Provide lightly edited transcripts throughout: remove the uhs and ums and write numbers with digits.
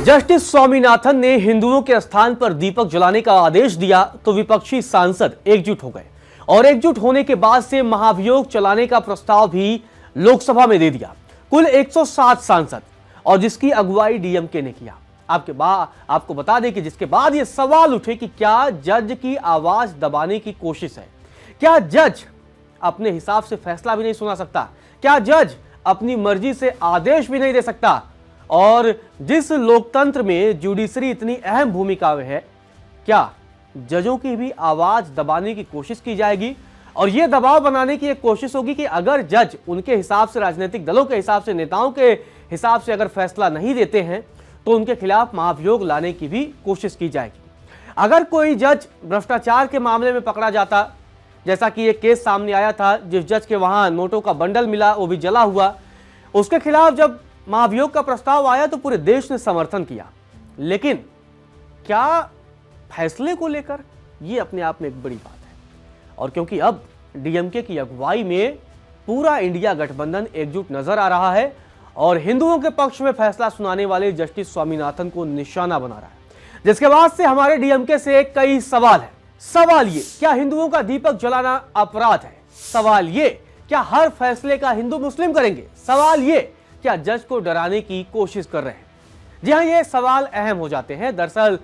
Justice Swaminathan ने हिंदुओं के स्थान पर दीपक जलाने का आदेश दिया तो विपक्षी सांसद एकजुट हो गए और एकजुट होने के बाद से महाभियोग चलाने का प्रस्ताव भी लोकसभा में दे दिया। कुल 107 सांसद और जिसकी अगुवाई डीएमके ने किया। आपको बता दें कि जिसके बाद ये सवाल उठे कि क्या जज की आवाज दबाने की कोशिश है? क्या जज अपने हिसाब से फैसला भी नहीं सुना सकता? क्या जज अपनी मर्जी से आदेश भी नहीं दे सकता? और जिस लोकतंत्र में जुडिशरी इतनी अहम भूमिका में है, क्या जजों की भी आवाज दबाने की कोशिश की जाएगी? और यह दबाव बनाने की एक कोशिश होगी कि अगर जज उनके हिसाब से, राजनीतिक दलों के हिसाब से, नेताओं के हिसाब से अगर फैसला नहीं देते हैं तो उनके खिलाफ महाभियोग लाने की भी कोशिश की जाएगी। अगर कोई जज भ्रष्टाचार के मामले में पकड़ा जाता, जैसा कि एक केस सामने आया था, जिस जज के वहां नोटों का बंडल मिला, वो भी जला हुआ, उसके खिलाफ जब महाभियोग का प्रस्ताव आया तो पूरे देश ने समर्थन किया। लेकिन क्या फैसले को लेकर यह अपने आप में एक बड़ी बात है। और क्योंकि अब डीएमके की अगुवाई में पूरा इंडिया गठबंधन एकजुट नजर आ रहा है और हिंदुओं के पक्ष में फैसला सुनाने वाले जस्टिस स्वामीनाथन को निशाना बना रहा है, जिसके बाद से हमारे डीएमके से कई सवाल है। सवाल ये, क्या हिंदुओं का दीपक जलाना अपराध है? सवाल ये, क्या हर फैसले का हिंदू मुस्लिम करेंगे? सवाल ये, क्या जज को डराने की कोशिश कर रहे हैं? जी हां, ये सवाल अहम हो जाते हैं। दरअसल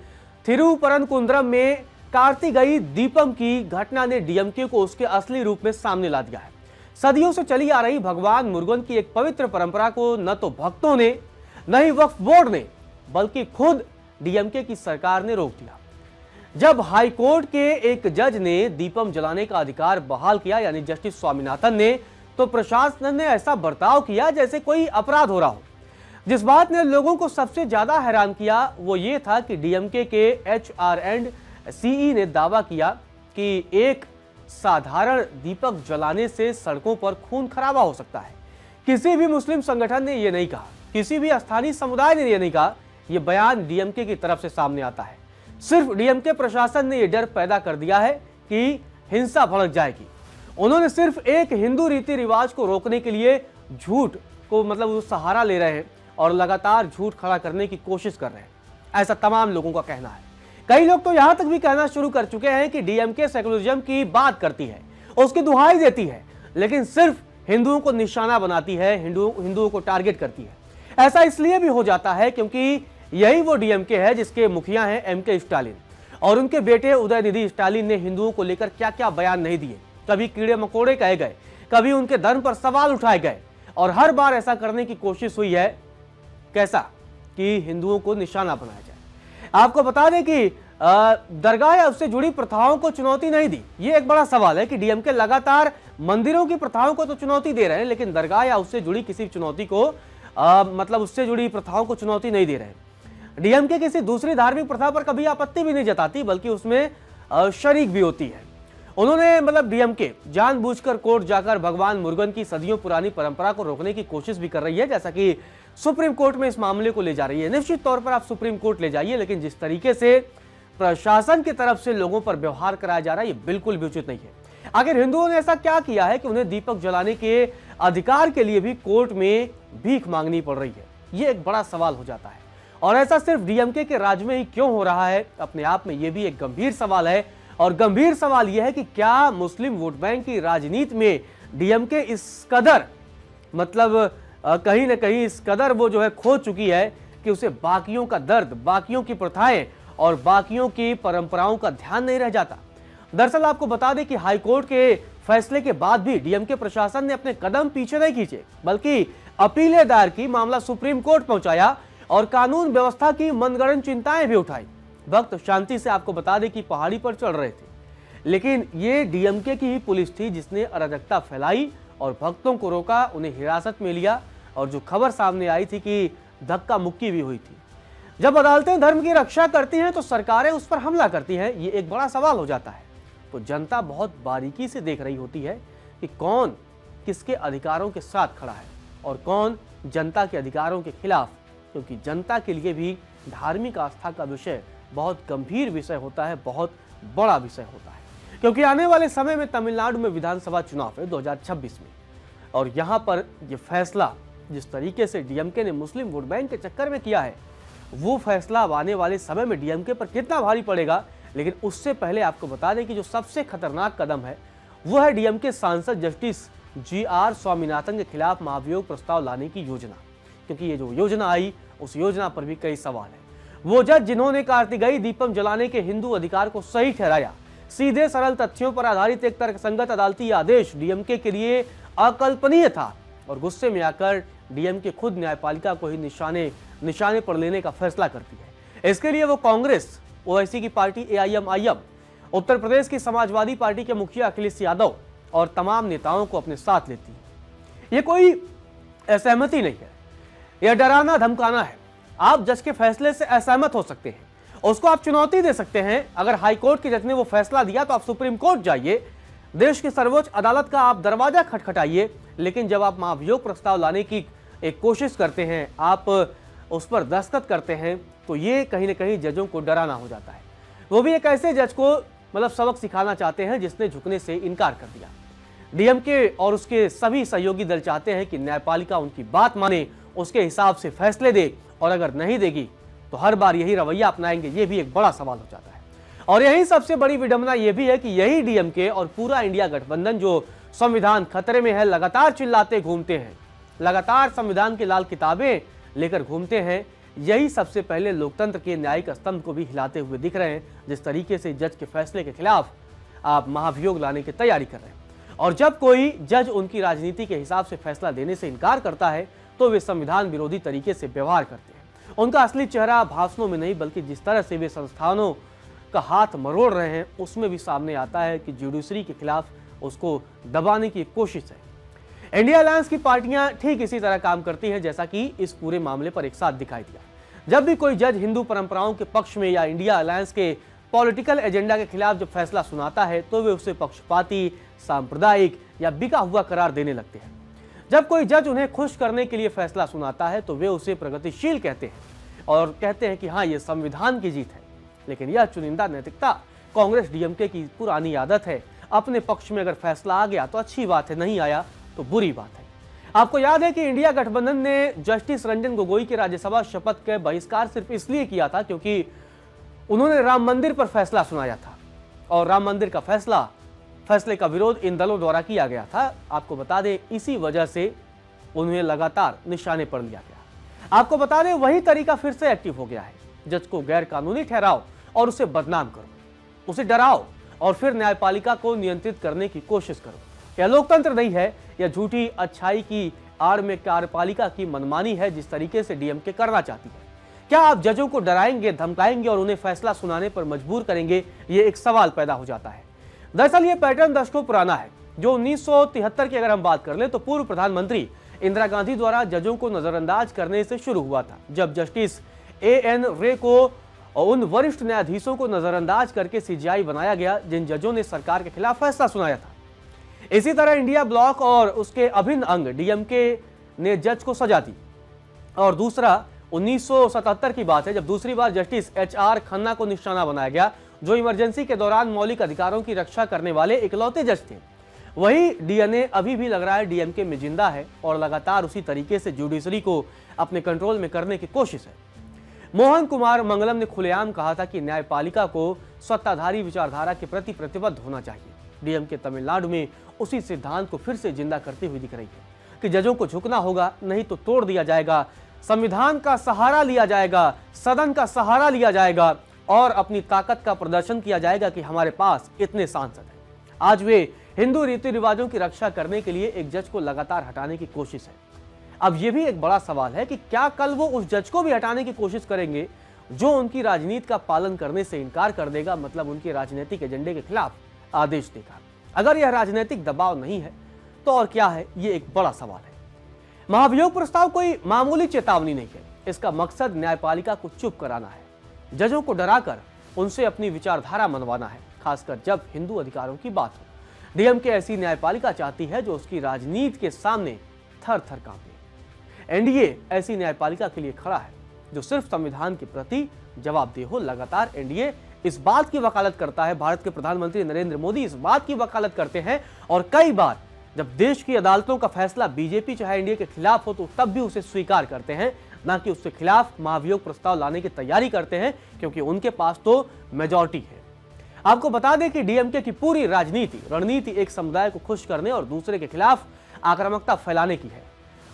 थिरुपरनकुंद्रम में कार्ती गई दीपम की घटना ने डीएमके को उसके असली रूप में सामने ला दिया है। सदियों से चली आ रही भगवान मुरुगन की एक पवित्र परंपरा को न तो भक्तों ने, न ही वक्फ बोर्ड ने, बल्कि खुद डीएमके की सरकार ने रोक दिया। जब हाईकोर्ट के एक जज ने दीपम जलाने का अधिकार बहाल किया, यानी जस्टिस स्वामीनाथन ने, तो प्रशासन ने ऐसा बर्ताव किया जैसे कोई अपराध हो रहा हो। जिस बात ने लोगों को सबसे ज्यादा हैरान किया वो ये था कि डीएमके के HRC ने दावा किया कि एक साधारण दीपक जलाने से सड़कों पर खून खराबा हो सकता है। किसी भी मुस्लिम संगठन ने यह नहीं कहा, किसी भी स्थानीय समुदाय ने यह नहीं कहा। यह बयान डीएमके की तरफ से सामने आता है। सिर्फ डीएमके प्रशासन ने यह डर पैदा कर दिया है कि हिंसा भड़क जाएगी। उन्होंने सिर्फ एक हिंदू रीति रिवाज को रोकने के लिए झूठ को वो सहारा ले रहे हैं और लगातार झूठ खड़ा करने की कोशिश कर रहे हैं, ऐसा तमाम लोगों का कहना है। कई लोग तो यहां तक भी कहना शुरू कर चुके हैं कि डीएमके सेकुलरिज्म की बात करती है, उसकी दुहाई देती है, लेकिन सिर्फ हिंदुओं को निशाना बनाती है, हिंदुओं को टारगेट करती है। ऐसा इसलिए भी हो जाता है क्योंकि यही वो डीएमके है जिसके मुखिया हैं MK स्टालिन, और उनके बेटे उदयनिधि स्टालिन ने हिंदुओं को लेकर क्या क्या बयान नहीं दिए। कभी कीड़े मकोड़े कहे गए, कभी उनके धर्म पर सवाल उठाए गए, और हर बार ऐसा करने की कोशिश हुई है कैसा कि हिंदुओं को निशाना बनाया जाए। आपको बता दें कि दरगाह या उससे जुड़ी प्रथाओं को चुनौती नहीं दी। ये एक बड़ा सवाल है कि डीएमके लगातार मंदिरों की प्रथाओं को तो चुनौती दे रहे हैं, लेकिन दरगाह या उससे जुड़ी किसी चुनौती को उससे जुड़ी प्रथाओं को चुनौती नहीं दे रहे हैं। डीएमके किसी दूसरी धार्मिक प्रथा पर कभी आपत्ति भी नहीं जताती, बल्कि उसमें शरीक भी होती है। उन्होंने डीएमके जानबूझकर कोर्ट जाकर भगवान मुरुगन की सदियों पुरानी परंपरा को रोकने की कोशिश भी कर रही है, जैसा कि सुप्रीम कोर्ट में इस मामले को ले जा रही है। निश्चित तौर पर आप सुप्रीम कोर्ट ले जाइए, लेकिन जिस तरीके से प्रशासन की तरफ से लोगों पर व्यवहार कराया जा रहा है, ये बिल्कुल भी उचित नहीं है। आखिर हिंदुओं ने ऐसा क्या किया है कि उन्हें दीपक जलाने के अधिकार के लिए भी कोर्ट में भीख मांगनी पड़ रही है? ये एक बड़ा सवाल हो जाता है। और ऐसा सिर्फ डीएमके के राज में ही क्यों हो रहा है, अपने आप में यह भी एक गंभीर सवाल है। और गंभीर सवाल यह है कि क्या मुस्लिम वोट बैंक की राजनीति में डीएमके इस कदर कहीं ना कहीं इस कदर वो खो चुकी है कि उसे बाकियों का दर्द, बाकियों की प्रथाएं और बाकियों की परंपराओं का ध्यान नहीं रह जाता। दरअसल आपको बता दें कि हाईकोर्ट के फैसले के बाद भी डीएमके प्रशासन ने अपने कदम पीछे नहीं खींचे, बल्कि अपीलें दायर की, मामला सुप्रीम कोर्ट पहुंचाया और कानून व्यवस्था की मनगढ़ंत चिंताएं भी उठाई। भक्त शांति से आपको बता दें कि पहाड़ी पर चढ़ रहे थे, लेकिन ये डीएमके की ही पुलिस थी जिसने अराजकता फैलाई और भक्तों को रोका, उन्हें हिरासत में लिया, और जो खबर सामने आई थी कि धक्का मुक्की भी हुई थी। जब अदालतें धर्म की रक्षा करती हैं तो सरकारें उस पर हमला करती हैं, ये एक बड़ा सवाल हो जाता है। तो जनता बहुत बारीकी से देख रही होती है कि कौन किसके अधिकारों के साथ खड़ा है और कौन जनता के अधिकारों के खिलाफ, क्योंकि जनता के लिए भी धार्मिक आस्था का विषय बहुत गंभीर विषय होता है, बहुत बड़ा विषय होता है। क्योंकि आने वाले समय में तमिलनाडु में विधानसभा चुनाव है 2026 में, और यहां पर यह फैसला जिस तरीके से डीएमके ने मुस्लिम वोट बैंक के चक्कर में किया है, वो फैसला अब आने वाले समय में डीएमके पर कितना भारी पड़ेगा। लेकिन उससे पहले आपको बता दें कि जो सबसे खतरनाक कदम है वो है डीएमके सांसद जस्टिस जीआर स्वामीनाथन के खिलाफ महाभियोग प्रस्ताव लाने की योजना। क्योंकि ये जो योजना आई उस योजना पर भी कई सवाल है। वो जज जिन्होंने कार्तिकेय दीपम जलाने के हिंदू अधिकार को सही ठहराया, सीधे सरल तथ्यों पर आधारित एक तर्कसंगत अदालती आदेश डीएमके के लिए अकल्पनीय था और गुस्से में आकर डीएमके खुद न्यायपालिका को ही निशाने पर लेने का फैसला करती है। इसके लिए वो कांग्रेस, ओवैसी की पार्टी एआईएमआईएम, उत्तर प्रदेश की समाजवादी पार्टी के मुखिया अखिलेश यादव और तमाम नेताओं को अपने साथ लेती है। ये कोई असहमति नहीं है, यह डराना धमकाना है। आप जज के फैसले से असहमत हो सकते हैं, उसको आप चुनौती दे सकते हैं। अगर हाईकोर्ट के जज ने वो फैसला दिया तो आप सुप्रीम कोर्ट जाइए, देश की सर्वोच्च अदालत का आप दरवाजा खटखटाइए। लेकिन जब आप महाभियोग प्रस्ताव लाने की एक कोशिश करते हैं, आप उस पर दस्तखत करते हैं, तो ये कहीं ना कहीं जजों को डराना हो जाता है। वो भी एक ऐसे जज को मतलब सबक सिखाना चाहते हैं जिसने झुकने से इनकार कर दिया। डीएमके और उसके सभी सहयोगी दल चाहते हैं कि न्यायपालिका उनकी बात माने, उसके हिसाब से फैसले दे, और अगर नहीं देगी तो हर बार यही रवैया अपनाएंगे। ये भी एक बड़ा सवाल हो जाता है। और यही सबसे बड़ी विडंबना यह भी है कि यही डीएमके और पूरा इंडिया गठबंधन जो संविधान खतरे में है लगातार चिल्लाते घूमते हैं, लगातार संविधान की लाल किताबें लेकर घूमते हैं, यही सबसे पहले लोकतंत्र के न्यायिक स्तंभ को भी हिलाते हुए दिख रहे हैं। जिस तरीके से जज के फैसले के खिलाफ आप महाभियोग लाने की तैयारी कर रहे हैं, और जब कोई जज उनकी राजनीति के हिसाब से फैसला देने से इनकार करता है तो वे संविधान विरोधी तरीके से व्यवहार करते हैं। उनका असली चेहरा भाषणों में नहीं बल्कि जिस तरह से वे संस्थानों का हाथ मरोड़ रहे हैं उसमें भी सामने आता है कि जुडिशरी के खिलाफ उसको दबाने की कोशिश है। इंडिया अलायंस की पार्टियां ठीक इसी तरह काम करती हैं जैसा कि इस पूरे मामले पर एक साथ दिखाई दिया। जब भी कोई जज हिंदू परंपराओं के पक्ष में या इंडिया अलायंस के पॉलिटिकल एजेंडा के खिलाफ जब फैसला सुनाता है तो वे उसे पक्षपाती, सांप्रदायिक या बिका हुआ करार देने लगते हैं। जब कोई जज उन्हें खुश करने के लिए फैसला सुनाता है तो वे उसे प्रगतिशील कहते हैं और कहते हैं कि हाँ, ये संविधान की जीत है। लेकिन यह चुनिंदा नैतिकता कांग्रेस डीएमके की पुरानी आदत है। अपने पक्ष में अगर फैसला आ गया तो अच्छी बात है, नहीं आया तो बुरी बात है। आपको याद है कि इंडिया गठबंधन ने जस्टिस रंजन गोगोई के राज्यसभा शपथ के बहिष्कार सिर्फ इसलिए किया था क्योंकि उन्होंने राम मंदिर पर फैसला सुनाया था, और राम मंदिर का फैसले का विरोध इन दलों द्वारा किया गया था। आपको बता दें इसी वजह से उन्हें लगातार निशाने पर लिया गया। आपको बता दें वही तरीका फिर से एक्टिव हो गया है। जज को गैर कानूनी ठहराओ और उसे बदनाम करो, उसे डराओ और फिर न्यायपालिका को नियंत्रित करने की कोशिश करो। यह लोकतंत्र नहीं है, यह झूठी अच्छाई की आड़ में कार्यपालिका की मनमानी है जिस तरीके से डीएमके करना चाहती है। क्या आप जजों को डराएंगे, धमकाएंगे और उन्हें फैसला सुनाने पर मजबूर करेंगे? ये एक सवाल पैदा हो जाता है। दरअसल ये पैटर्न दशकों पुराना है। जो 1973 की अगर हम बात कर लें तो पूर्व प्रधानमंत्री इंदिरा गांधी द्वारा जजों को नजरअंदाज करने से शुरू हुआ था, जब जस्टिस एएन रे को उन वरिष्ठ न्यायाधीशों को नजरअंदाज करके सीजीआई बनाया गया जिन जजों ने सरकार के खिलाफ फैसला सुनाया था। इसी तरह इंडिया ब्लॉक और उसके अभिन्न अंग डीएमके ने जज को सजा दी। और दूसरा 1977 की बात है जब दूसरी बार जस्टिस एचआर खन्ना को निशाना बनाया गया, जो इमरजेंसी के दौरान मौलिक अधिकारों की रक्षा करने वाले इकलौते जज थे। वही डीएनए अभी भी लग रहा है डीएमके में जिंदा है और लगातार उसी तरीके से जुडिशरी को अपने कंट्रोल में करने की कोशिश है। मोहन कुमार मंगलम ने खुलेआम कहा था कि न्यायपालिका को सत्ताधारी विचारधारा के प्रति प्रतिबद्ध होना चाहिए। डीएमके तमिलनाडु में उसी सिद्धांत को फिर से जिंदा करती हुई दिख रही है कि जजों को झुकना होगा, नहीं तो तोड़ दिया जाएगा, संविधान का सहारा लिया जाएगा, सदन का सहारा लिया जाएगा और अपनी ताकत का प्रदर्शन किया जाएगा कि हमारे पास इतने सांसद हैं। आज वे हिंदू रीति रिवाजों की रक्षा करने के लिए एक जज को लगातार हटाने की कोशिश है। अब यह भी एक बड़ा सवाल है कि क्या कल वो उस जज को भी हटाने की कोशिश करेंगे जो उनकी राजनीति का पालन करने से इनकार कर देगा, मतलब उनके राजनीतिक एजेंडे के खिलाफ आदेश देगा। अगर यह राजनीतिक दबाव नहीं है तो और क्या है, ये एक बड़ा सवाल है। महाभियोग प्रस्ताव कोई मामूली चेतावनी नहीं है। इसका मकसद न्यायपालिका को चुप कराना है, जजों को डराकर उनसे अपनी विचारधारा मनवाना है, खासकर जब हिंदू अधिकारों की बात हो। डीएमके ऐसी न्यायपालिका चाहती है जो उसकी राजनीति के सामने थर थर कांपे। एनडीए ऐसी न्यायपालिका के लिए खड़ा है जो सिर्फ संविधान के प्रति जवाबदेह हो। लगातार एनडीए इस बात की वकालत करता है, भारत के प्रधानमंत्री नरेंद्र मोदी इस बात की वकालत करते हैं, और कई बार जब देश की अदालतों का फैसला बीजेपी चाहे एनडीए के खिलाफ हो तो तब भी उसे स्वीकार करते हैं। ना कि उसके खिलाफ महाभियोग प्रस्ताव लाने की तैयारी करते हैं, क्योंकि उनके पास तो मेजॉरिटी है। आपको बता दें कि डीएमके की पूरी रणनीति एक समुदाय को खुश करने और दूसरे के खिलाफ आक्रामकता फैलाने की है।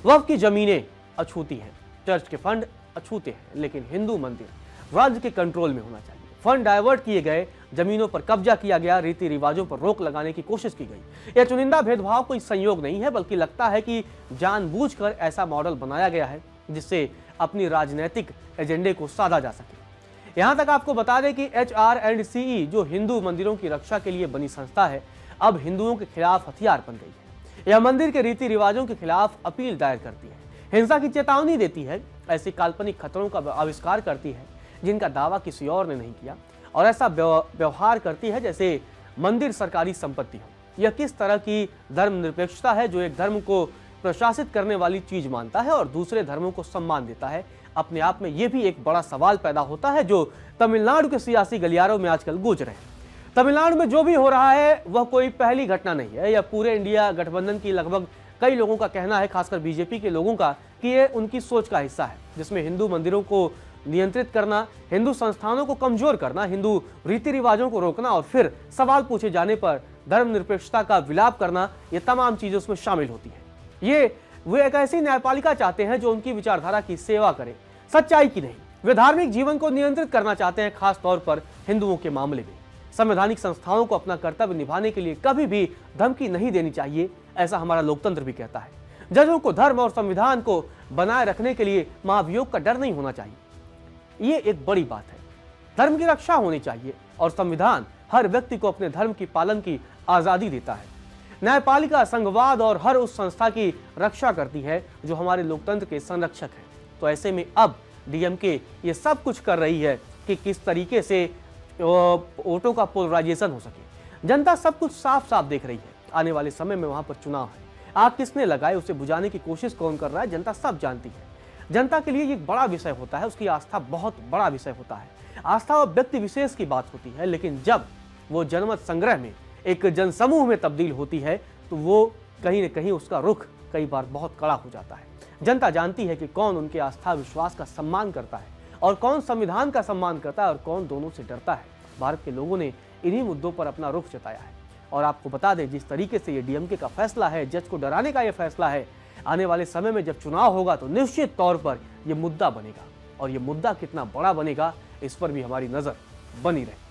वक्फ की जमीनें अछूती हैं, चर्च के फंड अछूते हैं, लेकिन हिंदू मंदिर राज्य के कंट्रोल में होना चाहिए। फंड डाइवर्ट किए गए, जमीनों पर कब्जा किया गया, रीति रिवाजों पर रोक लगाने की कोशिश की गई। यह चुनिंदा भेदभाव कोई संयोग नहीं है, बल्कि लगता है कि जानबूझकर ऐसा मॉडल बनाया गया है जिससे अपनी राजनीतिक एजेंडे को साधा जा सके। यहां तक आपको बता दें कि HRC जो हिंदू मंदिरों की रक्षा के लिए बनी संस्था है, अब हिंदुओं के खिलाफ हथियार बन गई है। यह मंदिर के रीति रिवाजों के खिलाफ अपील दायर करती है, हिंसा की चेतावनी देती है, ऐसे काल्पनिक खतरों का आविष्कार करती है जिनका दावा किसी और ने नहीं किया, और ऐसा व्यवहार करती है जैसे मंदिर सरकारी संपत्ति हो। यह किस तरह की धर्मनिरपेक्षता है जो एक धर्म को प्रशासित करने वाली चीज मानता है और दूसरे धर्मों को सम्मान देता है? अपने आप में यह भी एक बड़ा सवाल पैदा होता है जो तमिलनाडु के सियासी गलियारों में आजकल गूंज रहे हैं। तमिलनाडु में जो भी हो रहा है वह कोई पहली घटना नहीं है। यह पूरे इंडिया गठबंधन की लगभग कई लोगों का कहना है, खासकर बीजेपी के लोगों का, कि यह उनकी सोच का हिस्सा है, जिसमें हिंदू मंदिरों को नियंत्रित करना, हिंदू संस्थानों को कमजोर करना, हिंदू रीति रिवाजों को रोकना और फिर सवाल पूछे जाने पर धर्मनिरपेक्षता का विलाप करना, ये तमाम चीजें उसमें शामिल होती है। वे एक ऐसी न्यायपालिका चाहते हैं जो उनकी विचारधारा की सेवा करे, सच्चाई की नहीं। वे धार्मिक जीवन को नियंत्रित करना चाहते हैं, खास तौर पर हिंदुओं के मामले में। संवैधानिक संस्थाओं को अपना कर्तव्य निभाने के लिए कभी भी धमकी नहीं देनी चाहिए, ऐसा हमारा लोकतंत्र भी कहता है। जजों को धर्म और संविधान को बनाए रखने के लिए महाभियोग का डर नहीं होना चाहिए, ये एक बड़ी बात है। धर्म की रक्षा होनी चाहिए और संविधान हर व्यक्ति को अपने धर्म की पालन की आजादी देता है। न्यायपालिका संघवाद और हर उस संस्था की रक्षा करती है जो हमारे लोकतंत्र के संरक्षक है। तो ऐसे में अब डीएमके ये सब कुछ कर रही है कि किस तरीके से वोटों का पोलराइजेशन हो सके। जनता सब कुछ साफ साफ देख रही है। आने वाले समय में वहां पर चुनाव है, आग किसने लगाए, उसे बुझाने की कोशिश कौन कर रहा है, जनता सब जानती है। जनता के लिए ये एक बड़ा विषय होता है, उसकी आस्था बहुत बड़ा विषय होता है। आस्था और व्यक्ति विशेष की बात होती है, लेकिन जब वो जनमत संग्रह में एक जनसमूह में तब्दील होती है तो वो कहीं न कहीं उसका रुख कई बार बहुत कड़ा हो जाता है। जनता जानती है कि कौन उनके आस्था विश्वास का सम्मान करता है और कौन संविधान का सम्मान करता है और कौन दोनों से डरता है। भारत के लोगों ने इन्हीं मुद्दों पर अपना रुख जताया है। और आपको बता दें, जिस तरीके से ये डीएमके का फैसला है, जज को डराने का ये फैसला है, आने वाले समय में जब चुनाव होगा तो निश्चित तौर पर यह मुद्दा बनेगा, और यह मुद्दा कितना बड़ा बनेगा इस पर भी हमारी नजर बनी रहेगी।